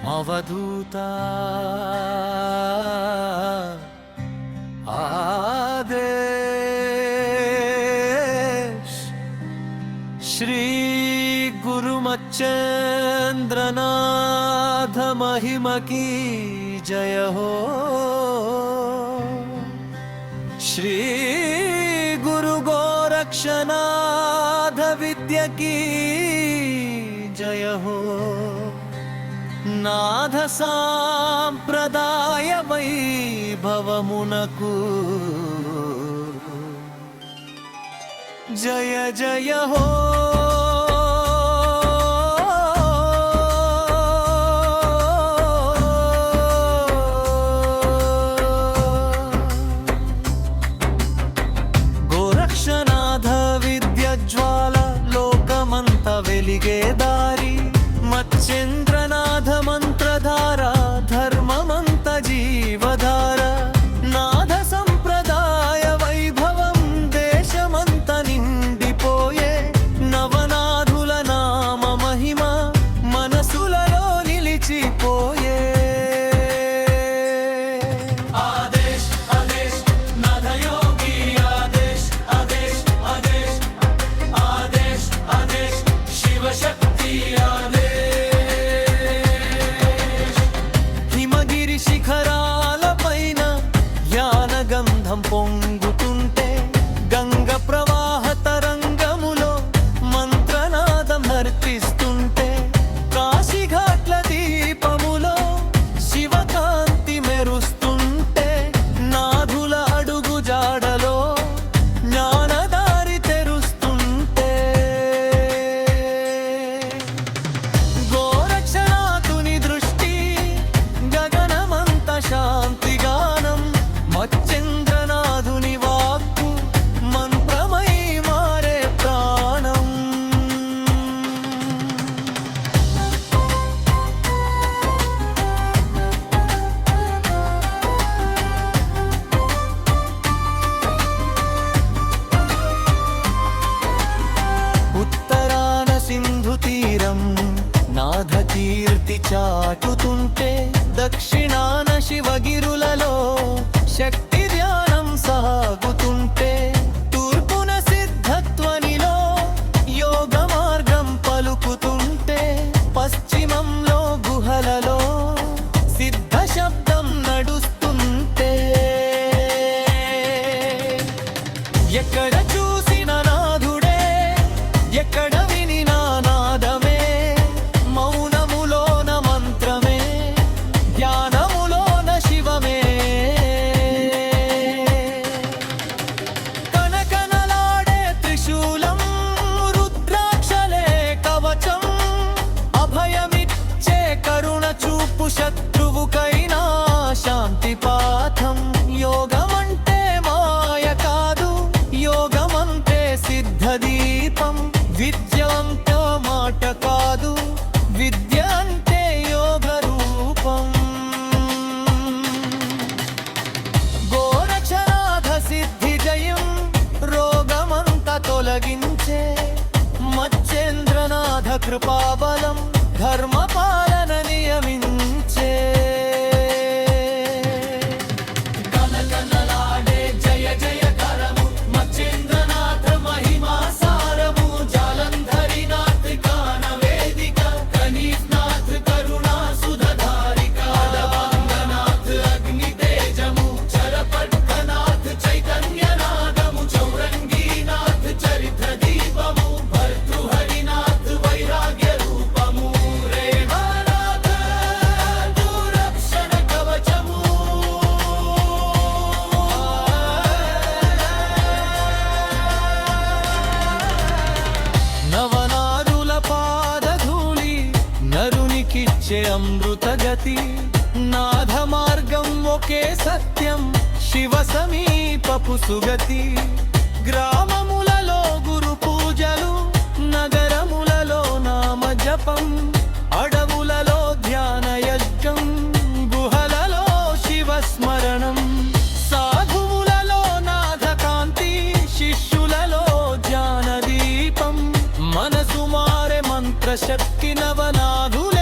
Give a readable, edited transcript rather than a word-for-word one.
అవధూత आदेश श्री गुरु मच्चेंद्रनाथ महिमा की जय हो। श्री गुरु गोरक्षनाथ विद्या की जय हो। नाथ सांप्रदाय वैभवमुनकु जय जय हो। गोरक्षनाथ विद्याज्वाल लोकमंत वेलिगे दारी मच्चेंद्रनाथ मंत्रधारा धर्ममंत जीवधार नाथ संप्रदाय वैभवं देशमंत निंडिपोये नवनाथुल नाम महिमा मनसुలలో నిలిచిపోయే। आदेश आदेश नाथ योगी आदेश आदेश आदेश आदेश आदेश शिव शक्ति శిఖరాలపైన జ్ఞానగంధం పొంగుతుంటే గంగ ప్రవాహ తరంగములో మంత్రనాదం నర్తిస్తుంటే కాశీఘాట్ల దీపములో శివకాంతి మెరుస్తుంటే నాథుల అడుగు జాడలో జ్ఞానదారి తెరుస్తుంటే గోరక్షనాథుని దృష్టి శాంతి గానం మచ్చేంద్రనాథుని వాక్కు మంత్రమై మారే ప్రాణం। ఉత్తరాన సింధు తీరం నాథ కీర్తి చాటుతుంటే దక్షిణాన శివగిరులలో శక్తి ధ్యానం సాగుతుంటే తూర్పున సిద్ధత్వనిలో యోగ మార్గం పలుకుతుంటే పశ్చిమంలో గుహలలో సిద్ధ శబ్దం నడుస్తుంటే ఎక్కడ చూసిన నాథుడే ఎక్కడ వినినా నాదమే మౌనములోన మంత్రమే జ్ఞానములోన శివమే కనకనలాడే త్రిశూలం రుద్రాక్షలే కవచం అభయమిచ్చే కరుణ చూపు శత్రువుకైనా శాంతి పాఠం। యోగమంటే మాయ కాదు యోగమంటే సిద్ధ దీపం విద్య అంటే మాట కాదు విద్య అంటే యోగ రూపం। గోరక్షనాథ సిద్ధి జయం రోగమంత తొలగించే మచ్చేంద్రనాథ కృపాబలం ధర్మపాలన నియమించే। కనకనలాడే జయ జయ కరము మచ్చేంద్రనాథ మహిమా సారము జాలంధరినాథ్ గాన వేదిక కనీష్నాథ్ కరుణా సుధధారిక అడవంగనాథ్ అగ్ని తేజము చరపట్కనాథ్ చైతన్యనాదము చౌరంగీనాథ్ చరిత్ర దీపము భర్తృహరినాథ్ వైరాగ్య రూపము రేవనాథ దురక్షణ కవచము। నవనారుల పాదధూళి నరునికిచ్చే అమృత గతి నాథ మార్గం ఒకే సత్యం శివ సమీపపు సుగతి। గ్రామములలో గురు పూజలు నగరములలో నామ జపం అడవులలో ధ్యాన యజ్ఞం గుహలలో శివ స్మరణం సాధువులలో నాథ కాంతి శిష్యులలో ధ్యాన దీపం మనసు మారే మంత్ర శక్తి నవనాథుల